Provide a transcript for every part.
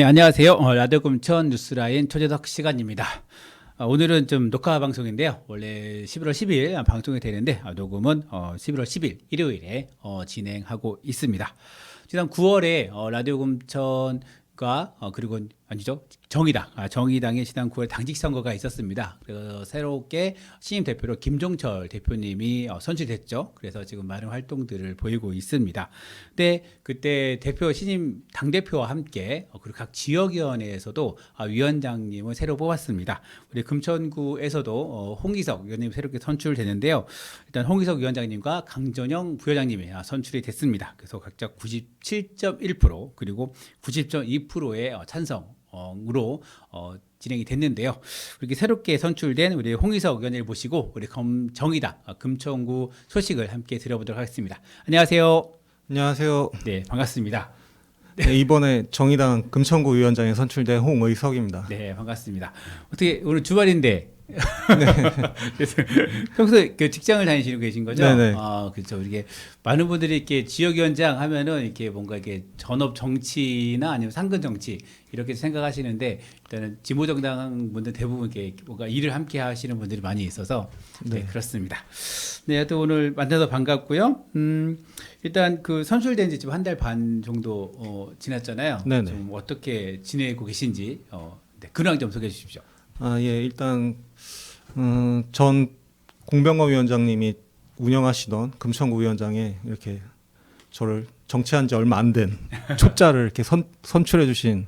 네, 안녕하세요. 라디오 금천 뉴스라인 초대석 시간입니다. 오늘은 좀 녹화 방송인데요. 원래 11월 10일 방송이 되는데 녹음은 11월 10일 일요일에 진행하고 있습니다. 지난 9월에 라디오 금천과 그리고 아니죠. 정의당의 지난 9월 당직 선거가 있었습니다. 그래서 새롭게 신임 대표로 김종철 대표님이 선출됐죠. 그래서 지금 많은 활동들을 보이고 있습니다. 근데 그때 신임 당대표와 함께 그리고 각 지역위원회에서도 위원장님을 새로 뽑았습니다. 우리 금천구에서도 홍기석 위원님이 새롭게 선출되는데요. 일단 홍기석 위원장님과 강전영 부회장님이 선출이 됐습니다. 그래서 각자 97.1% 그리고 90.2%의 찬성으로 진행이 됐는데요. 이렇게 새롭게 선출된 우리 홍희석 의원을 모시고 우리 정의당 금천구 소식을 함께 들어보도록 하겠습니다. 안녕하세요. 안녕하세요. 네, 반갑습니다. 네, 이번에 정의당 금천구 위원장에 선출된 홍의석입니다. 네, 반갑습니다. 어떻게 오늘 주말인데 그래서 평소에 그 직장을 다니시고 계신 거죠? 네네. 그렇죠. 이게 많은 분들이 이렇게 지역위원장 하면은 이렇게 뭔가 이게 전업 정치나 아니면 상근 정치 이렇게 생각하시는데 일단은 진보정당 분들 대부분 이렇게 뭔가 일을 함께 하시는 분들이 많이 있어서 네, 그렇습니다. 네, 하여튼 오늘 만나서 반갑고요. 일단 그 선출된 지 지금 한 달 반 정도 지났잖아요. 네네. 좀 어떻게 지내고 계신지 네, 근황 좀 소개해 주십시오. 예, 일단 전 공병호 위원장님이 운영하시던 금천구 위원장에 이렇게 저를 정치한 지 얼마 안 된 초짜를 이렇게 선출해 주신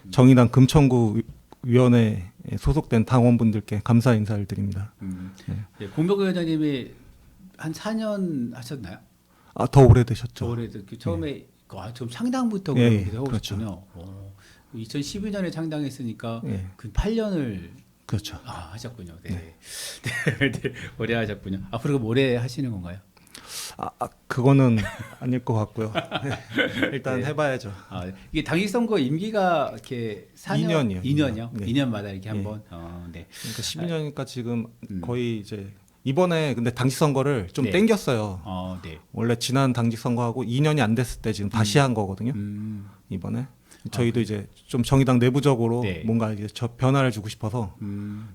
정의당 금천구 위원회에 소속된 당원분들께 감사 인사를 드립니다. 네, 공병호 위원장님이 한 4년 하셨나요? 더 오래되셨죠. 처음에 좀 창당부터 예, 그렇게 하고 그렇죠. 있군요. 2012년에 창당했으니까 예. 그 8년을 그렇죠. 하셨군요. 네. 네. 네, 오래 하셨군요. 앞으로 그럼 오래 하시는 건가요? 그거는 아닐 것 같고요. 일단 네. 해봐야죠. 이게 당직 선거 임기가 이렇게 4년, 2년이요. 2년이요? 네. 2년마다 이렇게 예. 한번. 네. 그러니까 12년이니까 지금 거의 이제 이번에 근데 당직 선거를 좀 네. 땡겼어요. 네. 원래 지난 당직 선거하고 2년이 안 됐을 때 지금 다시 한 거거든요. 이번에 저희도 이제 좀 정의당 내부적으로 네. 뭔가 이제 변화를 주고 싶어서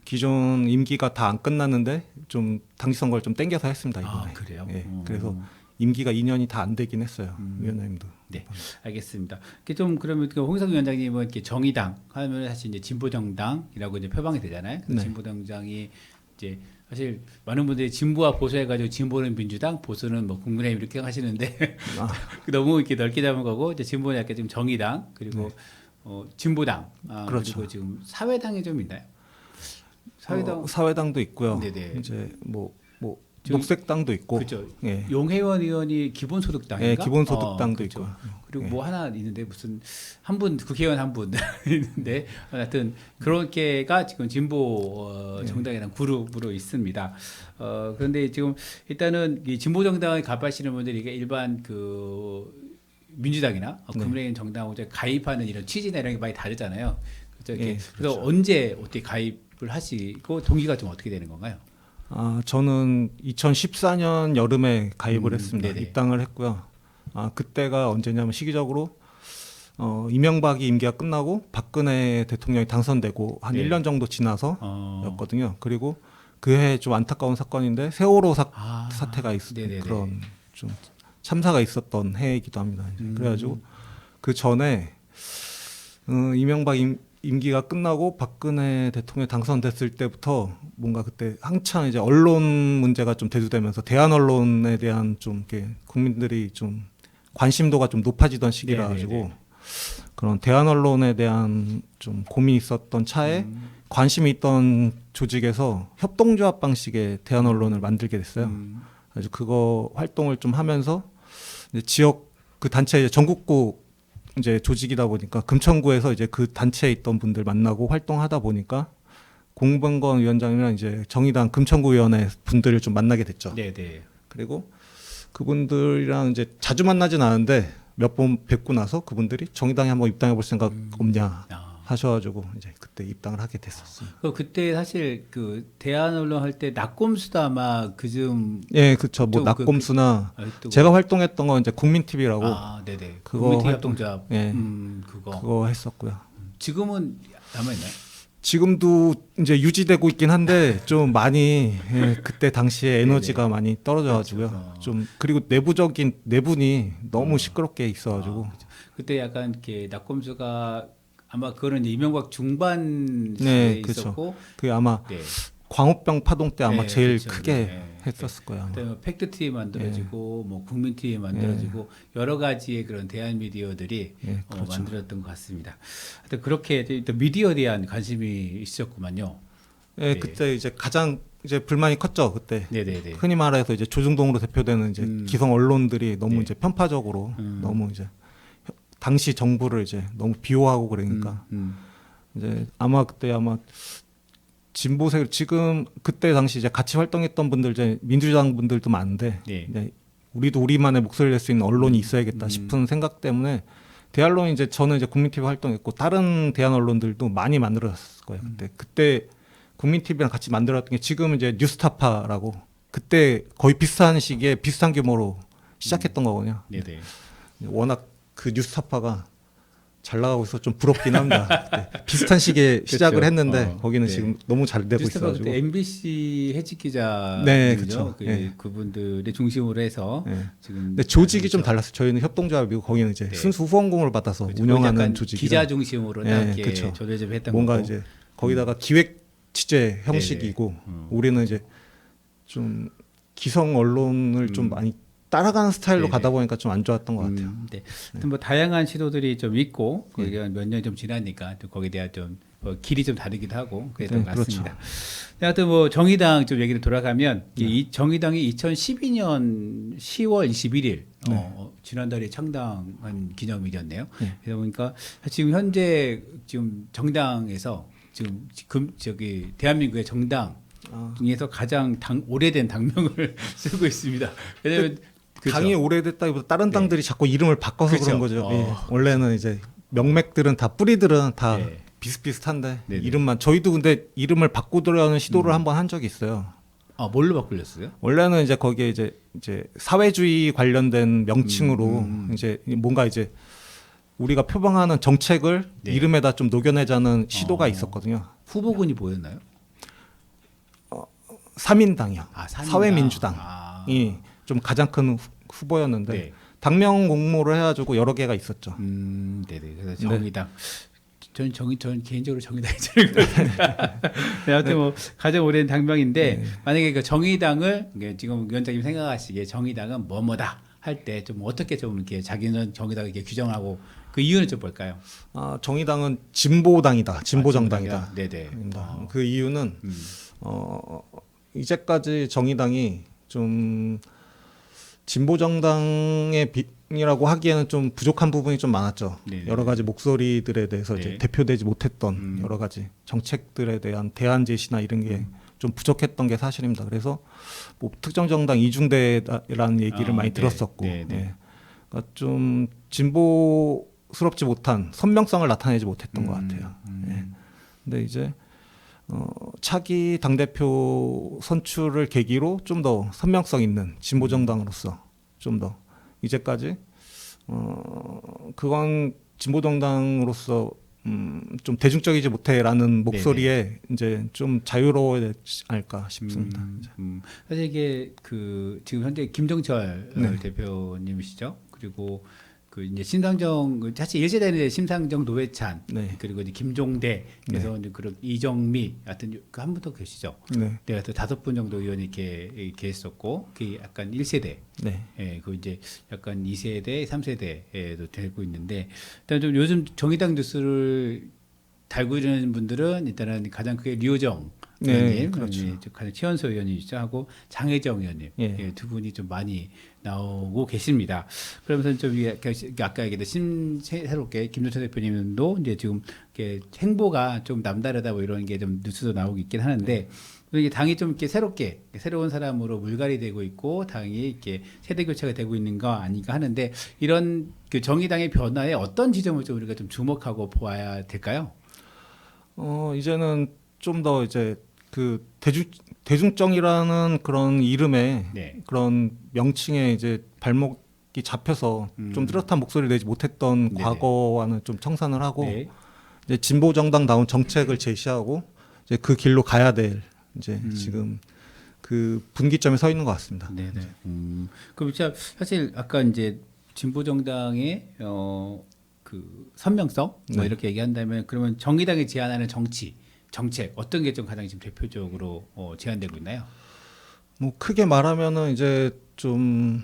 기존 임기가 다 안 끝났는데 좀 당직 선거를 좀 땡겨서 했습니다 이번에. 그래요? 예. 그래서 임기가 2년이 다 안 되긴 했어요. 위원장님도. 네, 알겠습니다. 좀 그러면 홍희석 위원장님은 이렇게 정의당 하면 사실 이제 진보정당이라고 이제 표방이 되잖아요. 네. 진보정당이 이제 사실 많은 분들이 진보와 보수 해가지고 진보는 민주당, 보수는 뭐 국민의힘 이렇게 하시는데 너무 이렇게 넓게 잡은 거고 이제 진보는 약간 좀 정의당 그리고 진보당 그렇죠. 그리고 지금 사회당이 좀 있나요? 사회당도 있고요. 네네. 이제 뭐 녹색당도 있고. 그렇죠. 예. 용혜원 의원이 기본소득당인가? 예, 기본소득당도 그렇죠. 있고요. 그리고 예. 뭐 하나 있는데 무슨 한 분 국회의원 한 분 있는데 하여튼 그렇게가 지금 진보 정당이라는 그룹으로 있습니다. 그런데 지금 일단은 이 진보 정당을 가입하시는 분들이 이게 일반 그 민주당이나 국민의힘 정당하고 이제 가입하는 이런 취지나 이런 게 많이 다르잖아요. 그래서, 예, 그래서 언제 어떻게 가입을 하시고 동기가 좀 어떻게 되는 건가요? 저는 2014년 여름에 가입을 했습니다. 네네. 입당을 했고요. 그때가 언제냐면 시기적으로 이명박이 임기가 끝나고 박근혜 대통령이 당선되고 한 네. 1년 정도 지나서였거든요. 그리고 그해 좀 안타까운 사건인데 세월호 사태가 네네네. 그런 좀 참사가 있었던 해이기도 합니다. 그래가지고 그 전에 이명박 임기가 끝나고 박근혜 대통령이 당선됐을 때부터 뭔가 그때 한창 이제 언론 문제가 좀 대두되면서 대한 언론에 대한 좀 이렇게 국민들이 좀 관심도가 좀 높아지던 시기라 가지고 그런 대한 언론에 대한 좀 고민이 있었던 차에 관심이 있던 조직에서 협동조합 방식의 대한 언론을 만들게 됐어요. 그래서 그거 활동을 좀 하면서 이제 지역 그 단체 이제 전국구 이제 조직이다 보니까 금천구에서 이제 그 단체에 있던 분들 만나고 활동하다 보니까 공병건 위원장이랑 이제 정의당 금천구위원회 분들을 좀 만나게 됐죠. 네네. 그리고 그분들이랑 이제 자주 만나진 않은데 몇 번 뵙고 나서 그분들이 정의당에 한번 입당해 볼 생각 없냐 하셔가지고 이제 그때 입당을 하게 됐었어요. 그때 사실 그 대한 언론 할 때 낙곰수도 아마 그좀 예, 그렇죠. 뭐 낙곰수나 제가 활동했던 건 이제 국민 TV라고 네네. 그거 국민TV 협동조합. 예, 그거 그거 했었고요. 지금은 남아 있나요? 지금도 이제 유지되고 있긴 한데 좀 많이 그때 당시에 에너지가 많이 떨어져가지고요. 그렇죠. 좀 그리고 내부적인 내분이 너무 시끄럽게 있어가지고 그렇죠. 그때 약간 이렇게 낙검수가 아마 그거는 이제 이명박 중반 네, 시대에 그렇죠. 있었고, 그 아마 네. 광우병 파동 때 아마 네, 제일 그렇죠. 크게 네. 했었을 거예요. 아마. 그때 팩트TV 만들어지고 뭐 국민TV 만들어지고 여러 가지의 그런 대한 미디어들이 예, 그렇죠. 만들었던 것 같습니다. 하여튼 그렇게 또 미디어에 대한 관심이 있었구만요. 예, 네. 그때 이제 가장 이제 불만이 컸죠. 그때 네네네. 흔히 말해서 이제 조중동으로 대표되는 이제 기성 언론들이 너무 네. 이제 편파적으로 너무 이제 당시 정부를 이제 너무 비호하고 그러니까 이제 아마 그때 아마 진보세 지금 그때 당시 이제 같이 활동했던 분들 이제 민주당 분들도 많은데 네. 이제 우리도 우리만의 목소리를 낼 수 있는 언론이 있어야겠다 싶은 생각 때문에 대언론 이제 저는 이제 국민TV 활동했고 다른 대한 언론들도 많이 만들었을 거예요. 그때 국민TV랑 같이 만들었던 게 지금 이제 뉴스타파라고 그때 거의 비슷한 시기에 비슷한 규모로 시작했던 거거든요. 네네. 워낙 그 뉴스타파가 잘 나가고 있어 좀 부럽긴 합니다. 네. 비슷한 시기에 시작을 했는데 거기는 네. 지금 너무 잘 되고 뉴스타파 있어가지고. 그때 MBC 해직 기자 네, 그쵸. 그 네. 그분들의 중심으로 해서 네. 지금 근데 조직이 좀 달랐어요. 저희는 협동조합이고 거기는 이제 네. 순수 후원금을 받아서 그렇죠. 운영하는 약간 조직이라 기자 중심으로 네, 딱 이렇게 그쵸. 조례좀 했던 뭔가 거고. 이제 거기다가 기획 취재 형식이고 우리는 이제 좀 기성 언론을 좀 많이 따라가는 스타일로 네네. 가다 보니까 좀 안 좋았던 것 같아요. 네. 하여튼 뭐 다양한 시도들이 좀 있고 거기가 몇 년 좀 지나니까 또 거기에 대한 좀 길이 좀 다르기도 하고 그랬던 네, 것 같습니다. 네, 하여튼 뭐 정의당 좀 얘기를 돌아가면 이 정의당이 2012년 10월 21일 지난달에 창당한 기념일이었네요. 그러다 보니까 지금 현재 지금 정당에서 지금 저기 대한민국의 정당 중에서 가장 오래된 당명을 쓰고 있습니다. 왜냐면 그렇죠. 당이 오래됐다기보다 다른 당들이 자꾸 이름을 바꿔서 그렇죠. 그런 거죠. 예. 원래는 이제 명맥들은 다 뿌리들은 다 네. 비슷비슷한데 네네. 이름만 저희도 근데 이름을 바꾸려는 시도를 한번 한 적이 있어요. 아 뭘로 바꾸렸어요? 원래는 이제 거기에 이제 사회주의 관련된 명칭으로 이제 뭔가 이제 우리가 표방하는 정책을 네. 이름에다 좀 녹여내자는 시도가 있었거든요. 후보군이 보였나요? 3인당이요. 아, 3인당. 사회민주당이 좀 가장 큰 후보였는데 네. 당명 공모를 해가지고 여러 개가 있었죠. 네네. 그래서 정의당. 전 개인적으로 정의당이 제일 그렇습니다. 네, 아무튼 뭐 가장 오랜 당명인데 만약에 그 정의당을 지금 위원장님 생각하시기에 정의당은 뭐뭐다 할 때 좀 어떻게 좀 이렇게 자기는 정의당을 이렇게 규정하고 그 이유는 좀 뭘까요? 아, 정의당은 진보당이다. 진보정당이다. 네네. 그 이유는 이제까지 정의당이 좀 진보정당의 이라고 하기에는 좀 부족한 부분이 좀 많았죠. 네네. 여러 가지 목소리들에 대해서 네. 이제 대표되지 못했던 여러 가지 정책들에 대한 대안 제시나 이런 게 좀 부족했던 게 사실입니다. 그래서 뭐 특정 정당 이중대라는 얘기를 많이 네. 들었었고, 네, 네. 예. 그러니까 좀 진보스럽지 못한 선명성을 나타내지 못했던 것 같아요. 예. 근데 이제 차기 당대표 선출을 계기로 좀 더 선명성 있는 진보정당으로서 좀 더 이제까지 그건 진보정당으로서 좀 대중적이지 못해라는 목소리에 이제 좀 자유로워야 되지 않을까 싶습니다. 사실 이게 그 지금 현재 김정철 네. 대표님이시죠. 그리고 그 이제 심상정 사실 1세대는 심상정 노회찬 네. 그리고 이제 김종대 그래서 이제 그런 이정미 하여튼 그 한 분 더 계시죠. 네. 네, 하여튼 5분 정도 의원이 이렇게 했었고 그게 약간 1세대 네. 예, 그 이제 약간 2세대, 3세대에도 되고 있는데, 일단 좀 요즘 정의당 뉴스를 달고 있는 분들은 일단은 가장 크게 류호정 네, 의원님, 그렇죠. 가장 최연소 의원이시죠 하고 장혜정 의원님, 예. 예, 두 분이 좀 많이 나오고 계십니다. 그러면서 좀 아까 얘기했던 새롭게 김종철 대표님도 이제 지금 이렇게 행보가 좀 남다르다 뭐 이런 게 좀 뉴스도 나오고 있긴 하는데. 이게 당이 좀 이렇게 새롭게 새로운 사람으로 물갈이 되고 있고 당이 이렇게 세대 교체가 되고 있는 거 아닌가 하는데 이런 그 정의당의 변화에 어떤 지점을 좀 우리가 좀 주목하고 보아야 될까요? 이제는 좀 더 이제 그 대중정이라는 그런 이름에 네. 그런 명칭에 이제 발목이 잡혀서 좀 뚜렷한 목소리를 내지 못했던 네네. 과거와는 좀 청산을 하고 네. 이제 진보 정당다운 정책을 제시하고 이제 그 길로 가야 될 이제 지금 그 분기점에 서 있는 것 같습니다. 네네. 그럼 진짜 사실 아까 이제 진보 정당의 그 선명성 뭐 네. 이렇게 얘기한다면 그러면 정의당이 제안하는 정책 어떤 게 좀 가장 지금 대표적으로 제안되고 있나요? 뭐 크게 말하면은 이제 좀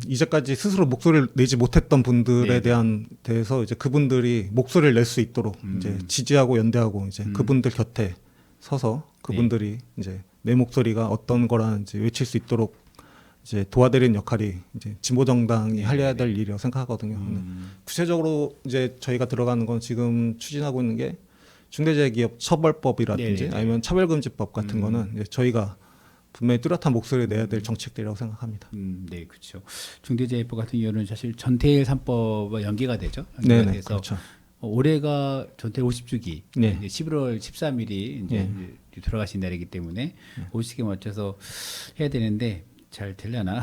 이제까지 스스로 목소리를 내지 못했던 분들에 네네. 대한 대해서 이제 그분들이 목소리를 낼 수 있도록 이제 지지하고 연대하고 이제 그분들 곁에 서서 그분들이 이제 내 목소리가 어떤 거라는지 외칠 수 있도록 이제 도와드리는 역할이 이제 진보 정당이 하려야 될 일이라고 생각하거든요. 근데 구체적으로 이제 저희가 들어가는 건 지금 추진하고 있는 게 중대재해기업 처벌법이라든지 네네네. 아니면 차별금지법 같은 거는 이제 저희가 분명히 뚜렷한 목소리를 내야 될 정책들이라고 생각합니다. 네, 그렇죠. 중대재해법 같은 경우는 사실 전태일 3법과 연계가 되죠. 연계가 네네, 돼서 그렇죠. 올해가 전태일 50주기, 네. 이제 11월 13일이 이제 네. 돌아가신 날이기 때문에 50주기에 맞춰서 해야 되는데 잘 되려나?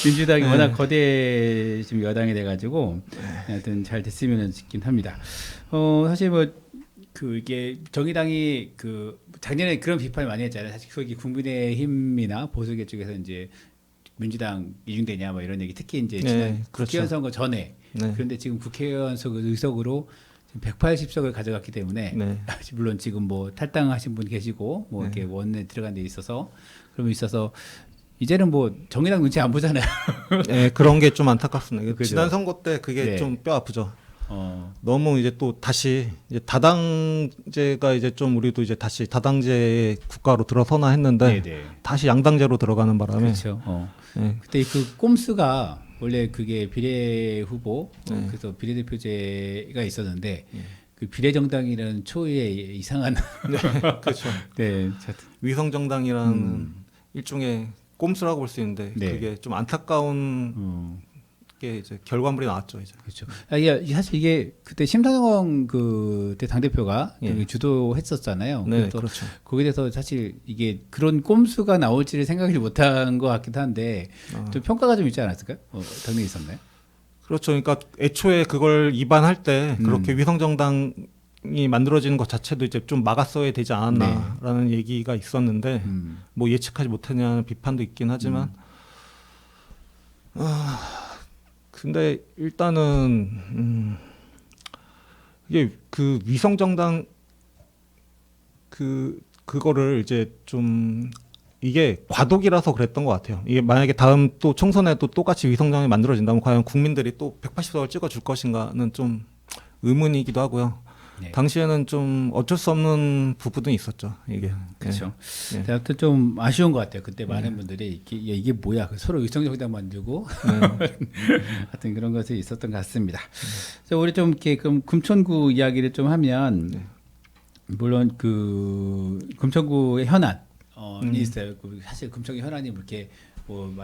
민주당이 워낙 거대 지금 여당이 돼가지고 하여튼 잘 됐으면 좋긴 합니다. 사실 뭐 이게 정의당이 작년에 그런 비판을 많이 했잖아요. 사실 그게 국민의힘이나 보수계 쪽에서 이제 민주당 이중대냐 뭐 이런 얘기 특히 이제 네, 지난 그렇죠. 국회의원 선거 전에 네. 그런데 지금 국회의원 의석으로 180석을 가져갔기 때문에 네. 물론 지금 뭐 탈당하신 분 계시고 뭐 네. 이렇게 원내 들어간 데 있어서 그러면 있어서 이제는 뭐 정의당 눈치 안 보잖아요. 네, 그런 게 좀 안타깝습니다. 그죠. 지난 선거 때 그게 네. 좀 뼈 아프죠. 어, 너무 이제 또 다시 이제 다당제가 이제 좀 우리도 이제 다시 다당제 국가로 들어서나 했는데 네네. 다시 양당제로 들어가는 바람에 그렇죠. 네. 그때 그 꼼수가 원래 그게 비례 후보 네. 그래서 비례대표제가 있었는데 그 비례정당이라는 초유의 이상한 그렇죠. 네, 위성정당이라는 일종의 꼼수라고 볼 수 있는데 네. 그게 좀 안타까운 게 이제 결과물이 나왔죠 이제. 그렇죠. 이게 사실 이게 그때 심상정 그때 당 대표가 예. 주도했었잖아요. 네, 그래서 그렇죠. 거기에 대해서 사실 이게 그런 꼼수가 나올지를 생각을 못한 것 같기도 한데 좀 평가가 좀 있지 않았을까요? 당연히 있었나요? 그렇죠. 그러니까 애초에 그걸 입안할 때 그렇게 위성정당이 만들어지는 것 자체도 이제 좀 막았어야 되지 않았나라는 얘기가 있었는데 뭐 예측하지 못했냐는 비판도 있긴 하지만 근데 일단은 이게 그 위성정당 그거를 이제 좀 이게 과도기라서 그랬던 것 같아요. 이게 만약에 다음 또 총선에도 똑같이 위성정당이 만들어진다면 과연 국민들이 또 180석을 찍어줄 것인가는 좀 의문이기도 하고요. 네. 당시에는 좀 어쩔 수 없는 부분이 있었죠. 이게. 그렇죠. 네. 아무튼 좀 아쉬운 것 같아요. 그때 많은 분들이 이게 뭐야? 서로 위성정당 만들고 하여튼 그런 것이 있었던 것 같습니다. 그래서 우리 좀 이렇게 그럼 금천구 이야기를 좀 하면 물론 그 금천구의 현안이 있어요. 사실 금천구 현안이 이렇게 뭐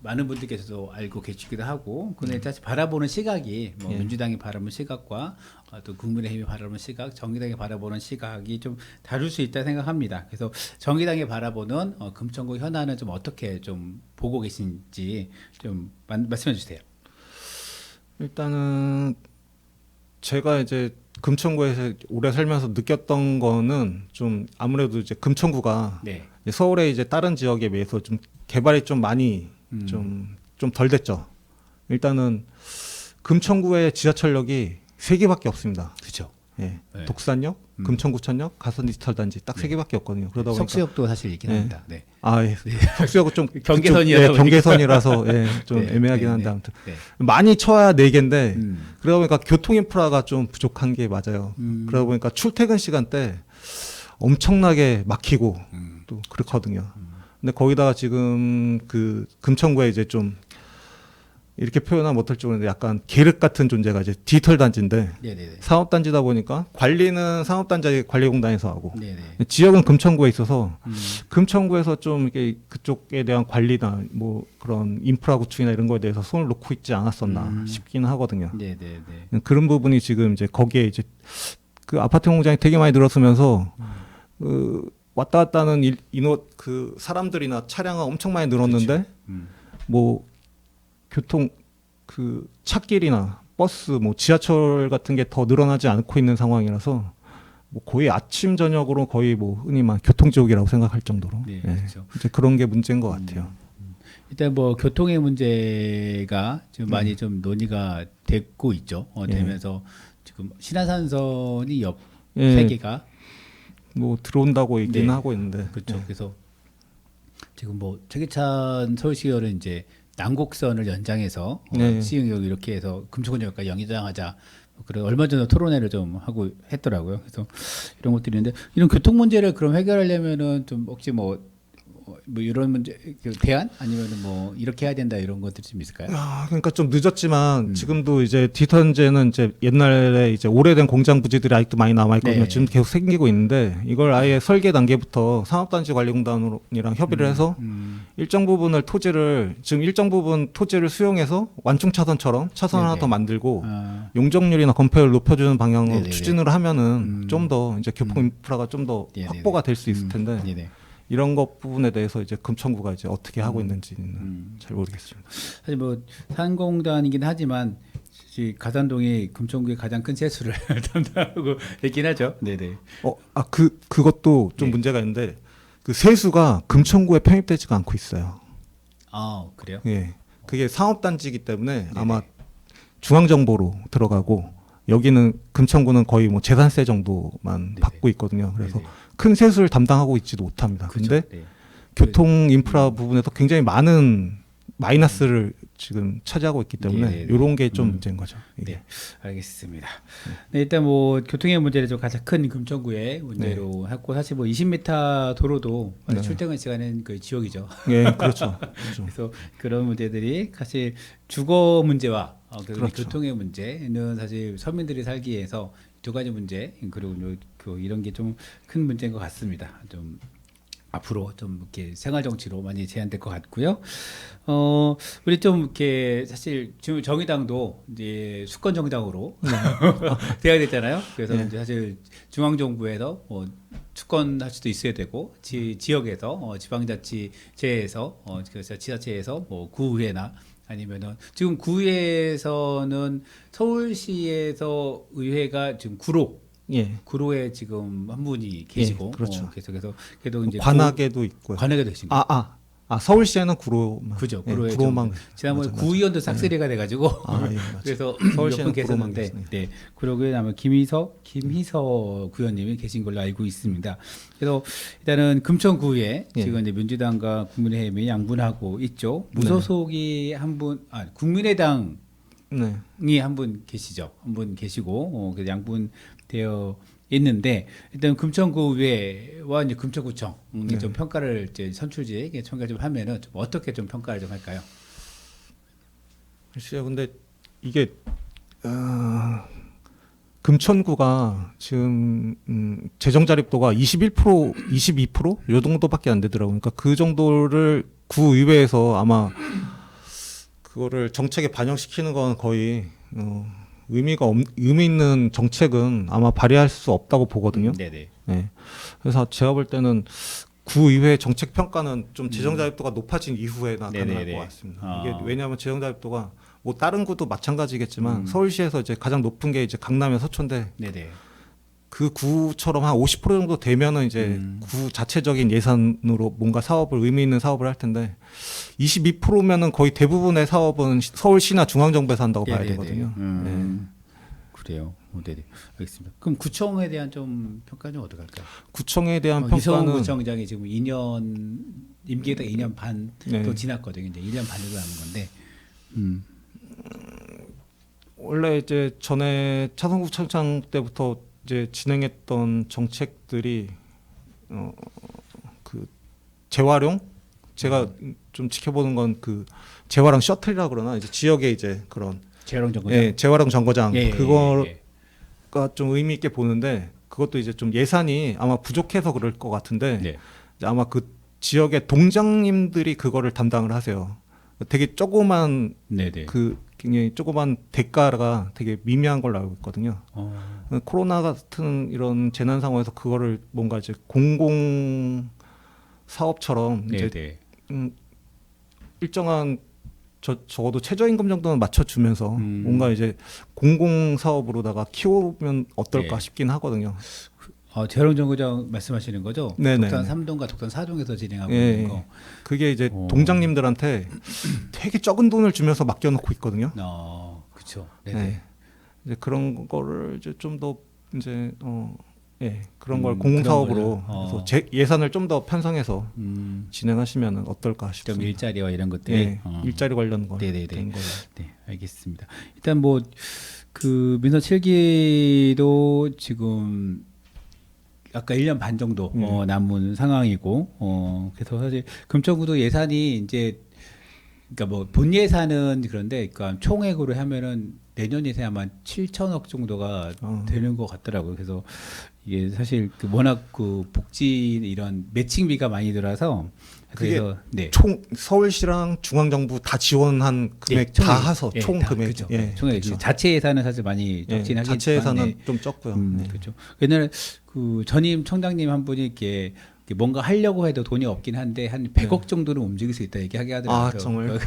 많은 분들께서도 알고 계시기도 하고, 근데 사실 바라보는 시각이 뭐 민주당이 바라보는 시각과 또 국민의힘이 바라보는 시각, 정의당이 바라보는 시각이 좀 다를 수 있다 생각합니다. 그래서 정의당이 바라보는 금천구 현안은 좀 어떻게 좀 보고 계신지 좀 말씀해 주세요. 일단은 제가 이제 금천구에서 오래 살면서 느꼈던 거는 좀 아무래도 이제 금천구가 네. 이제 서울의 이제 다른 지역에 비해서 좀 개발이 좀 많이 좀 덜 됐죠. 일단은 금천구의 지하철역이 3개밖에 없습니다. 그렇죠. 예. 네. 독산역, 금천구천역, 가선 디지털 단지 딱 3개밖에 없거든요. 그러다 보니까 석수역도 사실 있긴 네. 합니다. 네. 예. 석수역은 좀 경계선이라서 그쪽, 경계선이라서 좀 네, 애매하긴 네, 한데 네. 아무튼 네. 많이 쳐야 4개인데 그러다 보니까 교통 인프라가 좀 부족한 게 맞아요. 그러다 보니까 출퇴근 시간대 엄청나게 막히고 또 그렇거든요. 근데 거기다가 지금 그 금천구에 이제 좀 이렇게 표현하면 못할지 모르는데 약간 계륵 같은 존재가 이제 디지털 단지인데 네네네. 사업단지다 보니까 관리는 사업단지 관리공단에서 하고 네네. 지역은 금천구에 있어서 금천구에서 좀 이렇게 그쪽에 대한 관리나 뭐 그런 인프라 구축이나 이런 거에 대해서 손을 놓고 있지 않았었나 싶기는 하거든요. 네네네. 그런 부분이 지금 이제 거기에 이제 그 아파트 공장이 되게 많이 늘었으면서 왔다 갔다 하는 그 사람들이나 차량은 엄청 많이 늘었는데 뭐 교통 그 찻길이나 버스, 뭐 지하철 같은 게 더 늘어나지 않고 있는 상황이라서 뭐 거의 아침 저녁으로 거의 뭐 흔히 말 교통지옥이라고 생각할 정도로 네, 예. 그렇죠. 이제 그런 게 문제인 것 같아요. 일단 뭐 교통의 문제가 지금 많이 좀 논의가 됐고 있죠. 되면서 지금 신안산선이 옆 세 예, 개가 뭐 들어온다고 얘기는 네. 하고 있는데 그렇죠. 예. 그래서 지금 뭐 최기찬 서울시의원은 이제 남곡선을 연장해서 네. 시흥역 이렇게 해서 금천구역까지 연장하자. 그래 얼마 전에 토론회를 좀 하고 했더라고요. 그래서 이런 것들이 있는데 이런 교통 문제를 그럼 해결하려면은 좀 혹시 뭐 이런 문제 그 대안 아니면은 뭐 이렇게 해야 된다 이런 것들이 좀 있을까요? 그러니까 좀 늦었지만 지금도 이제 디터전제는 이제 옛날에 이제 오래된 공장 부지들이 아직도 많이 남아 있거든요. 네. 지금 계속 생기고 있는데 이걸 아예 설계 단계부터 산업단지관리공단이랑 협의를 해서 일정 부분을 지금 일정 부분 토지를 수용해서 완충 차선처럼 차선 하나 네네. 더 만들고 아, 용적률이나 건폐율을 높여주는 방향으로 네네네. 추진을 하면은 좀 더 이제 교통 인프라가 좀 더 네네네. 확보가 될 수 있을 텐데 네네. 이런 것 부분에 대해서 이제 금천구가 이제 어떻게 하고 있는지는 잘 모르겠습니다. 사실 뭐 산공단이긴 하지만 이 가산동이 금천구의 가장 큰 세수를 담당하고 있긴 하죠. 네네. 그것도 좀 네. 문제가 있는데 그 세수가 금천구에 편입되지가 않고 있어요. 아 그래요? 예. 그게 상업단지이기 때문에 아마 중앙정보로 들어가고 여기는 금천구는 거의 뭐 재산세 정도만 네네. 받고 있거든요. 그래서 네네. 큰 세수를 담당하고 있지도 못합니다. 그렇죠. 근데 네. 교통 인프라 부분에서 굉장히 많은 마이너스를 지금 차지하고 있기 때문에 네네네. 이런 게 좀 문제인 거죠. 이게. 네, 알겠습니다. 네, 일단 뭐 교통의 문제를 좀 가장 큰 금천구의 문제로 했고 사실 뭐 20m 도로도 네. 출퇴근 시간은 거의 지옥이죠. 예, 그렇죠. 그렇죠. 그래서 그런 문제들이 사실 주거 문제와 그렇죠. 교통의 문제는 사실 서민들이 살기에서 두 가지 문제 그리고 이런 게 좀 큰 문제인 것 같습니다. 좀 앞으로 좀 이렇게 생활 정치로 많이 제한될 것 같고요. 우리 좀 이렇게 사실 지금 정의당도 이제 수권 정당으로 돼야 됐잖아요. 그래서 네. 이제 사실 중앙 정부에서 뭐 주권할 수도 있어야 되고 지역에서 지방자치제에서 그래서 지자체에서 뭐 구의회나 아니면은 지금 구의회에서는 서울시에서 의회가 지금 예. 구로에 지금 한 분이 계시고 그렇죠. 계속해서 그래도 이제 관악에도 있고요. 관악에도 계신 거예요. 서울시에는 구로만. 그죠. 예, 구로에 구로만. 지난번에 맞아. 구의원도 싹쓸이가 돼가지고 예, 맞아. 그래서 서울시에는 몇분 계셨는데 구로만 계시네요. 네 구로에 아마 김희서 구의원님이 계신 걸로 알고 있습니다. 그래서 일단은 금천구에 예. 지금 이제 민주당과 국민의힘이 양분하고 있죠. 무소속이 국민의당 네. 이 한 분 계시죠. 한 분 계시고 그래서 양분되어 있는데 일단 금천구의회와 이제 금천구청이 좀 평가를 이제 선출직 평가 좀 하면은 좀 어떻게 좀 평가를 좀 할까요? 글쎄요. 근데 이게 금천구가 지금 재정 자립도가 21%, 22%요 정도밖에 안 되더라고요. 그러니까 그 정도를 구의회에서 아마 그거를 정책에 반영시키는 건 거의 의미 있는 정책은 아마 발의할 수 없다고 보거든요. 네네. 네. 그래서 제가 볼 때는 구의회 정책 평가는 좀 재정 자립도가 높아진 이후에나 가능할 네네네. 것 같습니다. 아. 이게 왜냐하면 재정 자립도가 뭐 다른 구도 마찬가지겠지만 서울시에서 이제 가장 높은 게 이제 강남의 서초인데 네네. 그 구처럼 한 50% 정도 되면은 이제 구 자체적인 예산으로 뭔가 사업을 의미 있는 사업을 할 텐데 22%면은 거의 대부분의 사업은 서울시나 중앙정부에서 한다고 봐야 네네네. 되거든요. 그래요. 네네. 알겠습니다. 그럼 구청에 대한 좀 평가 좀 어떻게 할까요? 구청에 대한 이성훈 평가는 구청장이 지금 2년 임기가 2년 반도 네. 지났거든요. 이제 1년 반 정도 남은 건데. 원래 이제 전에 차성국 청장 때부터 이제 진행했던 정책들이 그 재활용 제가 좀 지켜보는 건 그 재활용 셔틀이라 그러나 이제 지역에 이제 그런 재활용 정거장. 예, 재활용 정거장 예, 예, 그거가 예, 좀 의미 있게 보는데 그것도 이제 좀 예산이 아마 부족해서 그럴 것 같은데 네. 이제 아마 그 지역의 동장님들이 그거를 담당을 하세요. 되게 조그만 네네. 그 굉장히 조그만 대가가 되게 미미한 걸로 알고 있거든요. 코로나 같은 이런 재난 상황에서 그거를 뭔가 이제 공공 사업처럼 이제 네네. 일정한 적어도 최저임금 정도는 맞춰주면서 뭔가 이제 공공 사업으로다가 키우면 어떨까 네. 싶긴 하거든요. 재활용 정거장 말씀하시는 거죠? 네네. 독산 3동과 독산 4동에서 진행하고 예, 있는 거. 그게 이제 오. 동장님들한테 되게 적은 돈을 주면서 맡겨놓고 있거든요. 그렇죠. 네네. 네. 이제 그런 거를 이제 좀 더 이제 그런 걸 그런 공공사업으로 거를, 그래서 예산을 좀 더 편성해서 진행하시면 어떨까 좀 싶습니다. 일자리와 이런 것들. 예, 일자리 관련 거 네네네. 된 거예요. 네, 알겠습니다. 일단 뭐 그 민선 7기도 지금 아까 1년 반 정도 남은 상황이고 그래서 사실 금천구도 예산이 이제 그러니까 뭐 본 예산은 그런데 그러니까 총액으로 하면은 내년 예산이 아마 7천억 정도가 되는 것 같더라고요. 그래서 이게 사실 그 워낙 그 복지 이런 매칭비가 많이 들어서 그래서 네. 총 서울시랑 중앙정부 다 지원한 금액 네, 다 해서 예, 총 다, 금액. 그죠. 예, 총액 그렇죠. 자체 예산은 사실 많이 적긴 하겠지만 자체 예산은 네. 좀 적고요. 그렇죠. 옛날에 그 전임 청장님 한 분이 이렇게 뭔가 하려고 해도 돈이 없긴 한데 한 100억 정도는 움직일 수 있다 얘기하게 하더라고요. 아, 정말?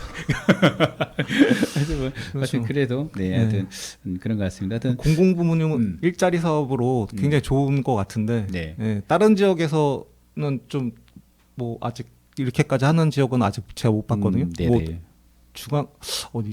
하여튼 그렇죠. 그래도 네, 하여튼 그런 것 같습니다. 하여튼 공공부문은 일자리 사업으로 굉장히 좋은 것 같은데 네. 다른 지역에서는 좀 뭐 아직 이렇게까지 하는 지역은 아직 제가 못 봤거든요. 네네. 뭐 중앙 어디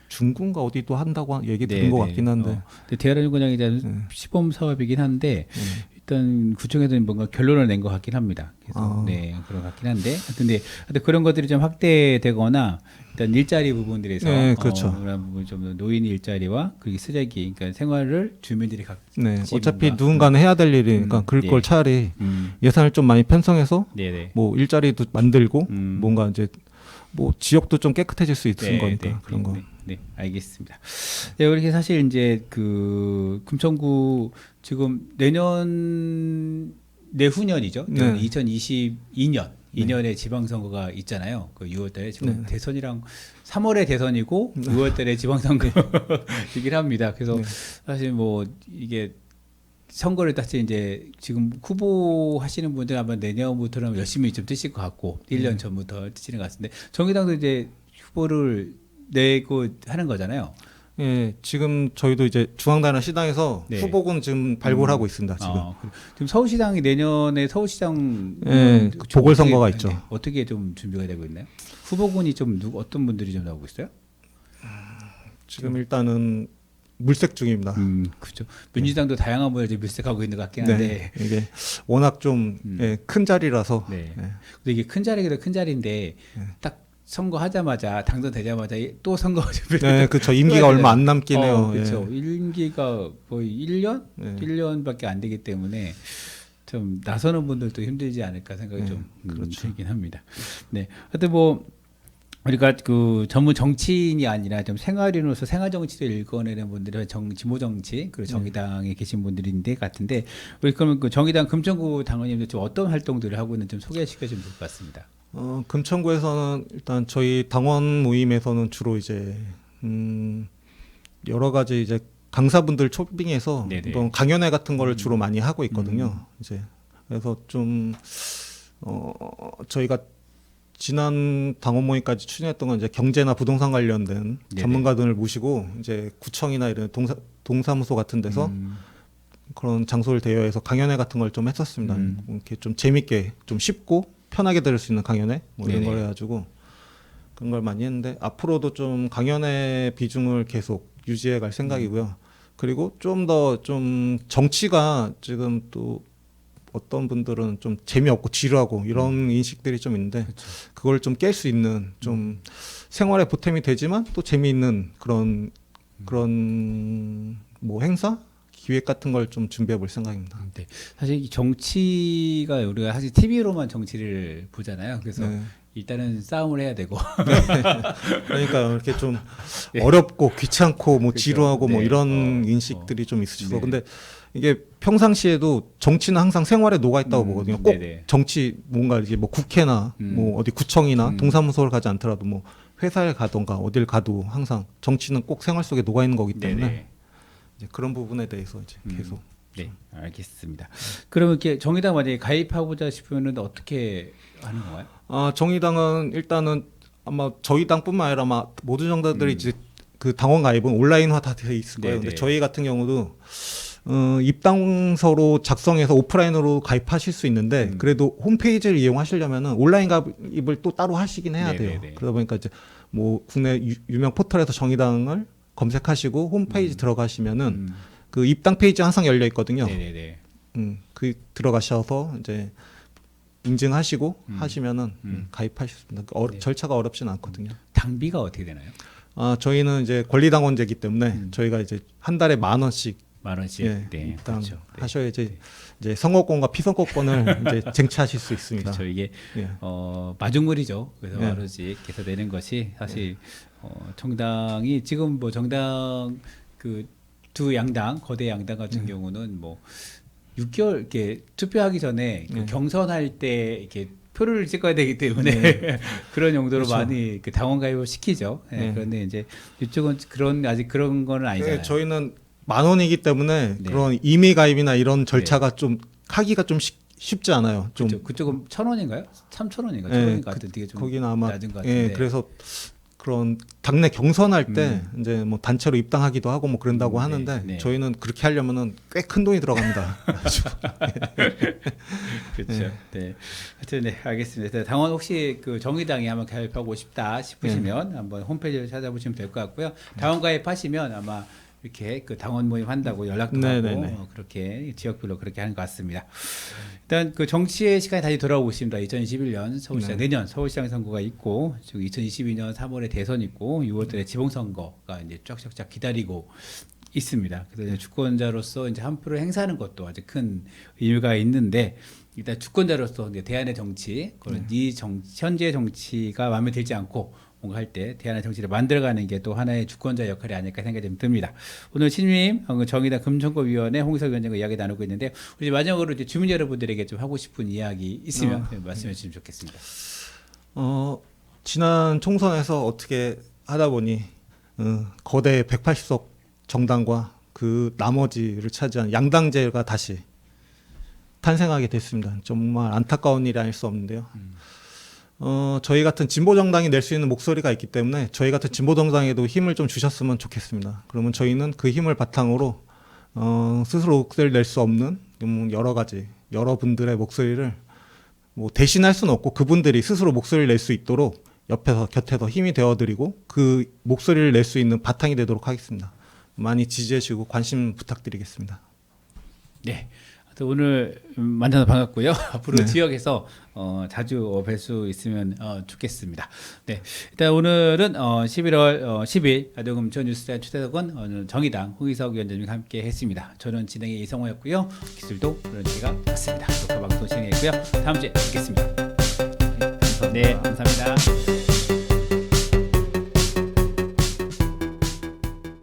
중군가 어디도 한다고 얘기 들은 것 같긴 한데. 근데 대한민국은행 이제 시범 사업이긴 한데 일단 구청에서는 뭔가 결론을 낸 것 같긴 합니다. 그래서 네 그런 것 같긴 한데 하여튼 그런 것들이 좀 확대되거나 일단 일자리 부분들에서 네, 그렇죠. 그런 부분 좀 노인 일자리와 그리고 쓰레기 그러니까 생활을 주민들이 네, 같이 어차피 뭔가, 누군가는 해야 될 일이니까 그럴 네. 걸 차라리 음, 예산을 좀 많이 편성해서 네네. 뭐 일자리도 만들고 음. 뭔가 이제 뭐 지역도 좀 깨끗해질 수 있는 거니까 그런 거. 네, 알겠습니다. 네, 이렇게 사실 이제 그 금천구 지금 내후년이죠. 네. 2022년 2년에 지방선거가 있잖아요. 그 6월달에 지금 대선이랑 3월에 대선이고 6월달에 지방선거이긴 합니다. 그래서 사실 뭐 이게 선거를 다시 이제 지금 후보 하시는 분들 아마 내년부터는 열심히 좀 뜨실 것 같고 1년 전부터 뜨시는 것 같은데 정의당도 이제 후보를 내고 하는 거잖아요. 예, 지금 저희도 이제 중앙단원 시당에서 네. 후보군 지금 발굴하고 있습니다. 지금. 지금 서울시장이 내년에 서울시장 예, 지금 보궐선거가 어떻게, 있죠. 네, 어떻게 좀 준비가 되고 있나요? 후보군이 좀 어떤 분들이 좀 나오고 있어요? 지금 일단은 물색 중입니다. 그렇죠. 민주당도 다양한 분을 지금 밀색하고 있는 것 같긴 한데. 네, 이게 워낙 좀 큰 자리라서. 네. 예. 근데 이게 큰 자리기도 큰 자리인데 딱 선거하자마자 당선되자마자 또 선거 네, 그렇죠. 임기가 얼마 안 남긴 해요. 그렇죠. 예. 임기가 거의 1년? 네. 1년밖에 안 되기 때문에 좀 나서는 분들도 힘들지 않을까 생각이 좀 들긴 합니다. 네. 하여튼 뭐 우리가 그 전문 정치인이 아니라 좀 생활인으로서 생활 정치를 읽어내는 분들이 진보 정치 그리고 정의당에 계신 분들인데 같은데 우리 그러면 그 정의당 금천구 당원님들 좀 어떤 활동들을 하고 있는지 좀 소개시켜 주면 좋을 것 같습니다. 금천구에서는 일단 저희 당원 모임에서는 주로 이제 여러 가지 이제 강사분들 초빙해서 네네. 어떤 강연회 같은 거를 주로 많이 하고 있거든요. 이제 그래서 좀 저희가 지난 당원 모임까지 추진했던 건 이제 경제나 부동산 관련된 네네. 전문가들을 모시고 이제 구청이나 이런 동사무소 같은 데서 그런 장소를 대여해서 강연회 같은 걸 좀 했었습니다. 이렇게 좀 재밌게 좀 쉽고 편하게 들을 수 있는 강연회 뭐 이런 네네. 걸 해가지고 그런 걸 많이 했는데 앞으로도 좀 강연회 비중을 계속 유지해 갈 생각이고요. 그리고 좀 더 좀 정치가 지금 또 어떤 분들은 좀 재미없고 지루하고 이런 인식들이 좀 있는데 그걸 좀 깰 수 있는 좀 생활에 보탬이 되지만 또 재미있는 그런 뭐 행사 기획 같은 걸 좀 준비해 볼 생각입니다. 네. 사실 이 정치가 우리가 사실 TV로만 정치를 보잖아요. 그래서 네. 일단은 싸움을 해야 되고 그러니까 이렇게 좀 네. 어렵고 귀찮고 뭐 그렇죠. 지루하고 뭐 네. 이런 인식들이 좀 있으셔서 네. 근데 이게 평상시에도 정치는 항상 생활에 녹아 있다고 보거든요. 꼭 네네. 정치 뭔가 이제 뭐 국회나 뭐 어디 구청이나 동사무소를 가지 않더라도 뭐 회사에 가던가 어딜 가도 항상 정치는 꼭 생활 속에 녹아 있는 거기 때문에 네네. 이제 그런 부분에 대해서 이제 계속 네, 알겠습니다. 그러면 이렇게 정의당 만약에 가입하고자 싶으면 어떻게 하는 건가요? 정의당은 일단은 아마 저희 당뿐만 아니라 아마 모든 정당들이 음. 이제 그 당원 가입은 온라인화 다 되어 있을 거예요. 네네. 근데 저희 같은 경우도 입당서로 작성해서 오프라인으로 가입하실 수 있는데 그래도 홈페이지를 이용하시려면은 온라인 가입을 또 따로 하시긴 해야 돼요. 네네네. 그러다 보니까 이제 뭐 국내 유명 포털에서 정의당을 검색하시고 홈페이지 들어가시면은 그 입당 페이지 항상 열려 있거든요. 네네네. 그 들어가셔서 이제 인증하시고 하시면은 가입하실 수 있습니다. 네. 절차가 어렵진 않거든요. 당비가 어떻게 되나요? 저희는 이제 권리당원제이기 때문에 저희가 이제 한 달에 10,000원씩 10,000원씩. 예, 네, 입당 그렇죠. 네. 하셔야지 이제 선거권과 피선거권을 이제 쟁취하실 수 있습니다. 그렇죠. 이게 예. 마중물이죠. 그래서 예. 마루직에서 내는 것이 사실 정당이 지금 뭐 정당 그 두 양당 거대 양당 같은 경우는 뭐 6개월 이렇게 투표하기 전에 그 네. 경선할 때 이렇게 표를 찍어야 되기 때문에 그런 용도로 그렇죠. 많이 그 당원 가입을 시키죠. 예, 네. 그런데 이제 이쪽은 아직 그런 거는 아니잖아요. 예, 저희는 10,000원이기 때문에 네. 그런 임의 가입이나 이런 절차가 좀 하기가 좀 쉽지 않아요. 좀 그쪽은 1,000원인가요? 3,000원인가? 예, 1,000원인 것 같은 되게 좀 거기는 아마 낮은 것 같은데. 예, 그래서 그런 당내 경선할 때 이제 뭐 단체로 입당하기도 하고 뭐 그런다고 하는데 네. 저희는 그렇게 하려면은 꽤 큰 돈이 들어갑니다. 그렇죠. 네. 하여튼 네, 알겠습니다. 당원 혹시 그 정의당에 한번 가입하고 싶다 싶으시면 한번 홈페이지를 찾아보시면 될 것 같고요. 당원 가입하시면 아마 이렇게 그 당원 모임 한다고 연락도 네네네. 하고 그렇게 지역별로 그렇게 하는 것 같습니다. 일단 그 정치의 시간이 다시 돌아오고 있습니다. 2021년 서울시장 내년 서울시장 선거가 있고 지금 2022년 3월에 대선 있고 6월달에 지방선거가 이제 쫙쫙쫙 기다리고 있습니다. 그래서 이제 주권자로서 이제 한 표를 행사하는 것도 아주 큰 의미가 있는데 일단 주권자로서 이제 대안의 정치, 그런 현재 정치가 마음에 들지 않고 뭔가 할 때 대안의 정치를 만들어가는 게 또 하나의 주권자 역할이 아닐까 생각이 좀 듭니다. 오늘 신임 정의당 금천구위원회 홍의석 위원장과 이야기 나누고 있는데 우리 마지막으로 이제 주민 여러분들에게 좀 하고 싶은 이야기 있으면 말씀해 주시면 좋겠습니다. 지난 총선에서 어떻게 하다 보니 거대 180석 정당과 그 나머지를 차지한 양당제가 다시 탄생하게 됐습니다. 정말 안타까운 일이 아닐 수 없는데요. 저희 같은 진보 정당이 낼 수 있는 목소리가 있기 때문에 저희 같은 진보 정당에도 힘을 좀 주셨으면 좋겠습니다. 그러면 저희는 그 힘을 바탕으로 스스로 목소리를 낼 수 없는 여러 가지 여러분들의 목소리를 뭐 대신할 수는 없고 그분들이 스스로 목소리를 낼 수 있도록 옆에서 곁에서 힘이 되어드리고 그 목소리를 낼 수 있는 바탕이 되도록 하겠습니다. 많이 지지해 주시고 관심 부탁드리겠습니다. 네. 오늘 만나서 반갑고요. 앞으로 네. 지역에서 자주 뵐 수 있으면 좋겠습니다. 네, 일단 오늘은 11월 10일 아동금천 뉴스타임 초대석은 정의당 홍의석 위원장님과 함께 했습니다. 저는 진행의 이성호였고요. 기술도 그런 제가 왔습니다. 녹화 방송 진행했고요. 다음 주에 뵙겠습니다. 네, 감사합니다.